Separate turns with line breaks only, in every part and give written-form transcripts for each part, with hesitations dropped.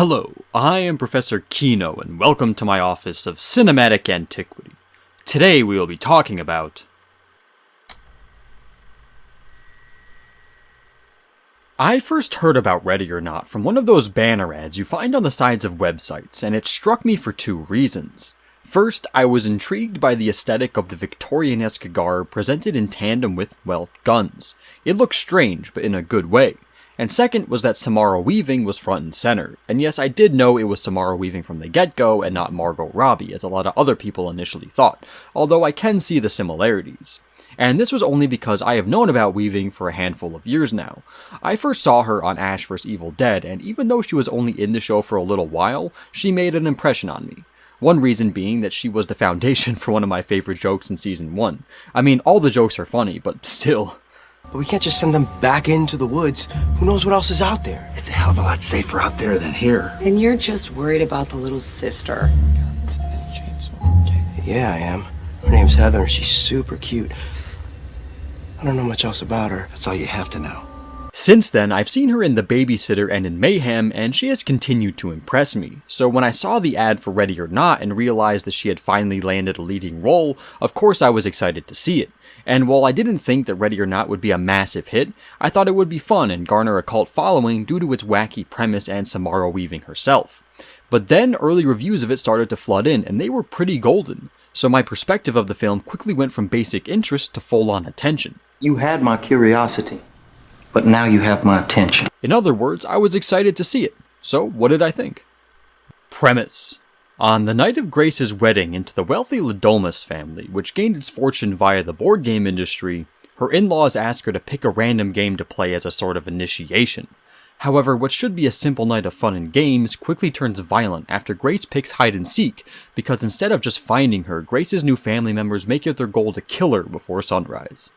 Hello, I am Professor Kino, and welcome to my Office of Cinematic Antiquity. Today we will be talking about... I first heard about Ready or Not from one of those banner ads you find on the sides of websites, and it struck me for two reasons. First, I was intrigued by the aesthetic of the Victorian-esque garb presented in tandem with, well, guns. It looked strange, but in a good way. And second was that Samara weaving was front and center. And yes, I did know it was Samara weaving from the get-go and not Margot Robbie, as a lot of other people initially thought, although I can see the similarities. And this was only because I have known about weaving for a handful of years now. I first saw her on Ash vs. Evil Dead, and even though she was only in the show for a little while, she made an impression on me. One reason being that she was the foundation for one of my favorite jokes in Season 1. I mean, all the jokes are funny, but still...
But we can't just send them back into the woods. Who knows what else is out there?
It's a hell of a lot safer out there than here.
And you're just worried about the little sister.
Yeah, I am. Her name's Heather, and she's super cute. I don't know much else about her.
That's all you have to know.
Since then, I've seen her in The Babysitter and in Mayhem, and she has continued to impress me. So when I saw the ad for Ready or Not and realized that she had finally landed a leading role, of course I was excited to see it. And while I didn't think that Ready or Not would be a massive hit, I thought it would be fun and garner a cult following due to its wacky premise and Samara weaving herself. But then early reviews of it started to flood in, and they were pretty golden. So my perspective of the film quickly went from basic interest to full-on attention.
You had my curiosity, but now you have my attention.
In other words, I was excited to see it. So what did I think? Premise. On the night of Grace's wedding into the wealthy Ladomas family, which gained its fortune via the board game industry, her in-laws ask her to pick a random game to play as a sort of initiation. However, what should be a simple night of fun and games quickly turns violent after Grace picks hide and seek, because instead of just finding her, Grace's new family members make it their goal to kill her before sunrise.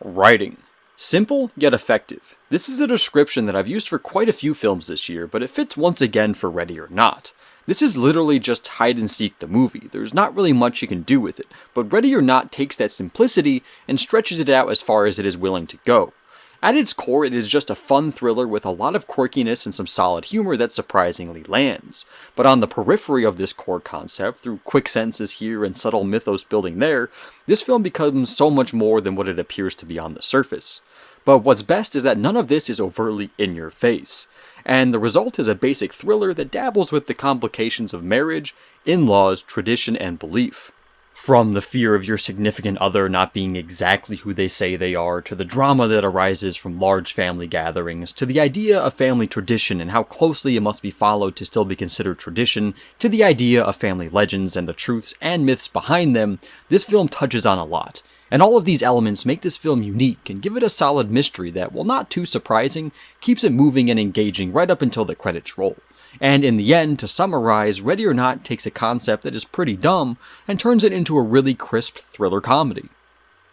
Writing. Simple, yet effective. This is a description that I've used for quite a few films this year, but it fits once again for Ready or Not. This is literally just hide and seek the movie. There's not really much you can do with it, but Ready or Not takes that simplicity and stretches it out as far as it is willing to go. At its core, it is just a fun thriller with a lot of quirkiness and some solid humor that surprisingly lands. But on the periphery of this core concept, through quick sentences here and subtle mythos building there, this film becomes so much more than what it appears to be on the surface. But what's best is that none of this is overtly in your face. And the result is a basic thriller that dabbles with the complications of marriage, in-laws, tradition, and belief. From the fear of your significant other not being exactly who they say they are, to the drama that arises from large family gatherings, to the idea of family tradition and how closely it must be followed to still be considered tradition, to the idea of family legends and the truths and myths behind them, this film touches on a lot. And all of these elements make this film unique and give it a solid mystery that, while not too surprising, keeps it moving and engaging right up until the credits roll. And in the end, to summarize, Ready or Not takes a concept that is pretty dumb and turns it into a really crisp thriller comedy.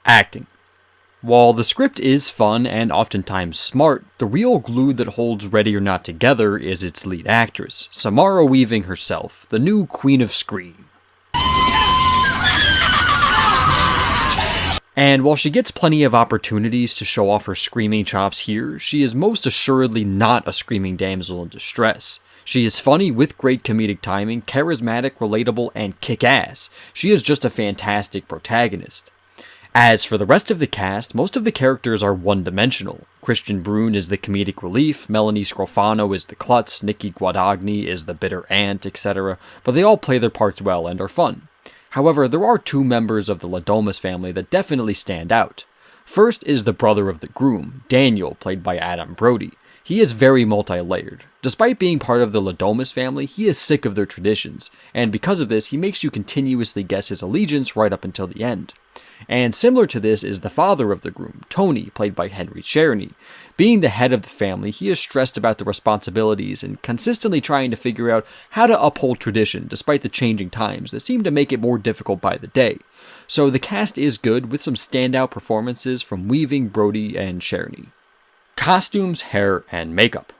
Acting. While the script is fun and oftentimes smart, the real glue that holds Ready or Not together is its lead actress, Samara Weaving herself, the new Queen of Scream. And while she gets plenty of opportunities to show off her screaming chops here, she is most assuredly not a screaming damsel in distress. She is funny with great comedic timing, charismatic, relatable, and kick-ass. She is just a fantastic protagonist. As for the rest of the cast, most of the characters are one-dimensional. Bruun is the comedic relief, Melanie Scrofano is the klutz, Nikki Guadagni is the bitter aunt, etc., but they all play their parts well and are fun. However, there are two members of the Ladomas family that definitely stand out. First is the brother of the groom, Daniel, played by Adam Brody. He is very multi-layered. Despite being part of the Ladomas family, he is sick of their traditions, and because of this, he makes you continuously guess his allegiance right up until the end. And similar to this is the father of the groom, Tony, played by Czerny. Being the head of the family, he is stressed about the responsibilities and consistently trying to figure out how to uphold tradition despite the changing times that seem to make it more difficult by the day. So the cast is good with some standout performances from Weaving, Brody, and Czerny. Costumes, hair, and makeup.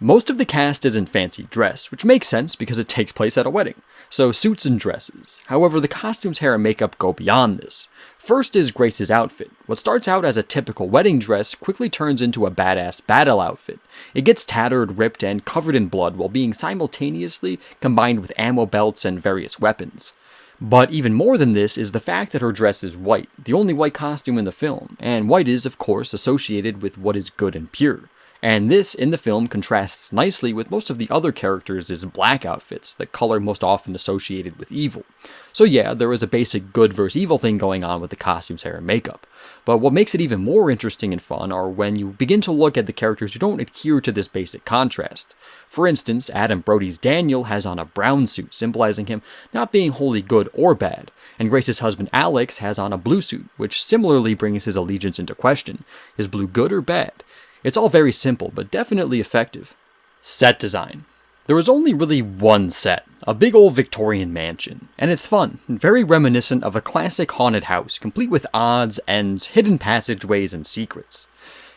Most of the cast isn't fancy dressed, which makes sense because it takes place at a wedding, so suits and dresses. However, the costumes, hair, and makeup go beyond this. First is Grace's outfit. What starts out as a typical wedding dress quickly turns into a badass battle outfit. It gets tattered, ripped, and covered in blood while being simultaneously combined with ammo belts and various weapons. But even more than this is the fact that her dress is white, the only white costume in the film, and white is, of course, associated with what is good and pure. And this, in the film, contrasts nicely with most of the other characters' black outfits, the color most often associated with evil. So yeah, there is a basic good versus evil thing going on with the costumes, hair, and makeup. But what makes it even more interesting and fun are when you begin to look at the characters who don't adhere to this basic contrast. For instance, Adam Brody's Daniel has on a brown suit, symbolizing him not being wholly good or bad, and Grace's husband Alex has on a blue suit, which similarly brings his allegiance into question. Is blue good or bad? It's all very simple, but definitely effective. Set design. There was only really one set, a big old Victorian mansion, and it's fun, very reminiscent of a classic haunted house, complete with odds, ends, hidden passageways, and secrets.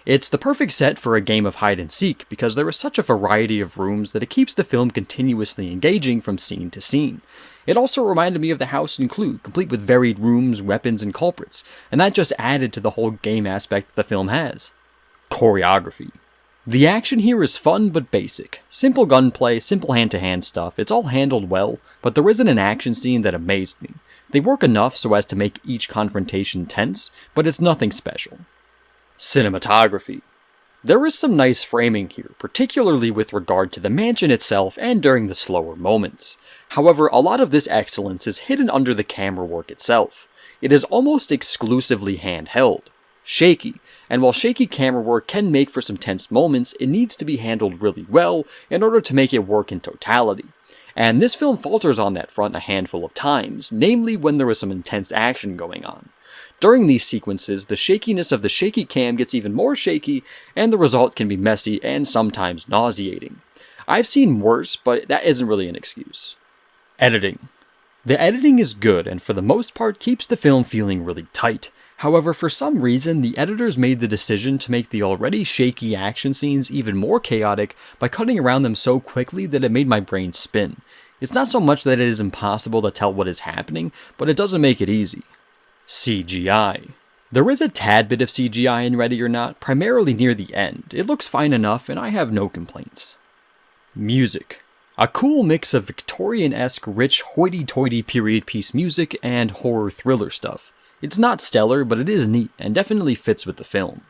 It's the perfect set for a game of hide and seek because there is such a variety of rooms that it keeps the film continuously engaging from scene to scene. It also reminded me of the house in Clue, complete with varied rooms, weapons, and culprits, and that just added to the whole game aspect that the film has. Choreography. The action here is fun but basic. Simple gunplay, simple hand-to-hand stuff, it's all handled well, but there isn't an action scene that amazed me. They work enough so as to make each confrontation tense, but it's nothing special. Cinematography. There is some nice framing here, particularly with regard to the mansion itself and during the slower moments. However, a lot of this excellence is hidden under the camera work itself. It is almost exclusively handheld, shaky, and while shaky camera work can make for some tense moments, it needs to be handled really well in order to make it work in totality. And this film falters on that front a handful of times, namely when there is some intense action going on. During these sequences, the shakiness of the shaky cam gets even more shaky, and the result can be messy and sometimes nauseating. I've seen worse, but that isn't really an excuse. Editing. The editing is good and for the most part keeps the film feeling really tight. However, for some reason, the editors made the decision to make the already shaky action scenes even more chaotic by cutting around them so quickly that it made my brain spin. It's not so much that it is impossible to tell what is happening, but it doesn't make it easy. CGI. There is a tad bit of CGI in Ready or Not, primarily near the end. It looks fine enough, and I have no complaints. Music. A cool mix of Victorian-esque, rich, hoity-toity period piece music and horror thriller stuff. It's not stellar, but it is neat, and definitely fits with the film.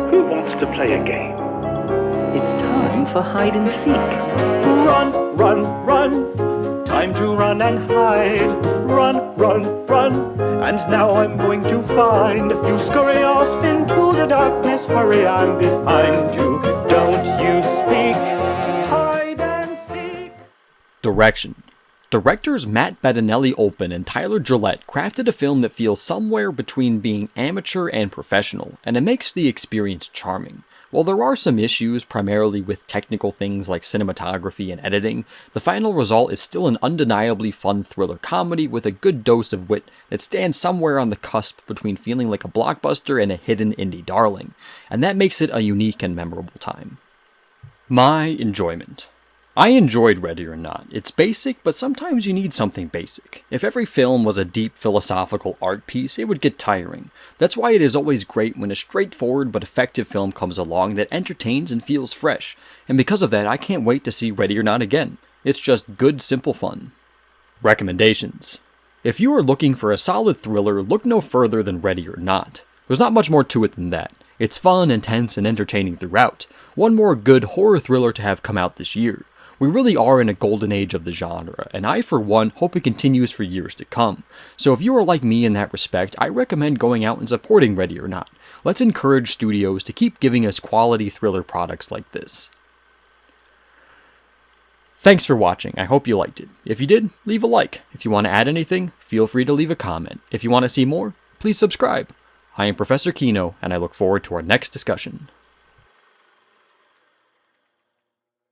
Who wants to play a game?
It's time for hide and seek.
Run, run, run. Time to run and hide. Run, run, run. And now I'm going to find you. Scurry off into the darkness. Hurry, I'm behind you. Don't you speak. Hide and seek.
Direction. Directors Matt Bettinelli-Olpin and Tyler Gillette crafted a film that feels somewhere between being amateur and professional, and it makes the experience charming. While there are some issues, primarily with technical things like cinematography and editing, the final result is still an undeniably fun thriller comedy with a good dose of wit that stands somewhere on the cusp between feeling like a blockbuster and a hidden indie darling, and that makes it a unique and memorable time. My enjoyment. I enjoyed Ready or Not. It's basic, but sometimes you need something basic. If every film was a deep philosophical art piece, it would get tiring. That's why it is always great when a straightforward but effective film comes along that entertains and feels fresh. And because of that, I can't wait to see Ready or Not again. It's just good, simple fun. Recommendations. If you are looking for a solid thriller, look no further than Ready or Not. There's not much more to it than that. It's fun, intense, and entertaining throughout. One more good horror thriller to have come out this year. We really are in a golden age of the genre, and I, for one, hope it continues for years to come. So if you are like me in that respect, I recommend going out and supporting Ready or Not. Let's encourage studios to keep giving us quality thriller products like this. Thanks for watching, I hope you liked it. If you did, leave a like. If you want to add anything, feel free to leave a comment. If you want to see more, please subscribe. I am Professor Kino, and I look forward to our next discussion.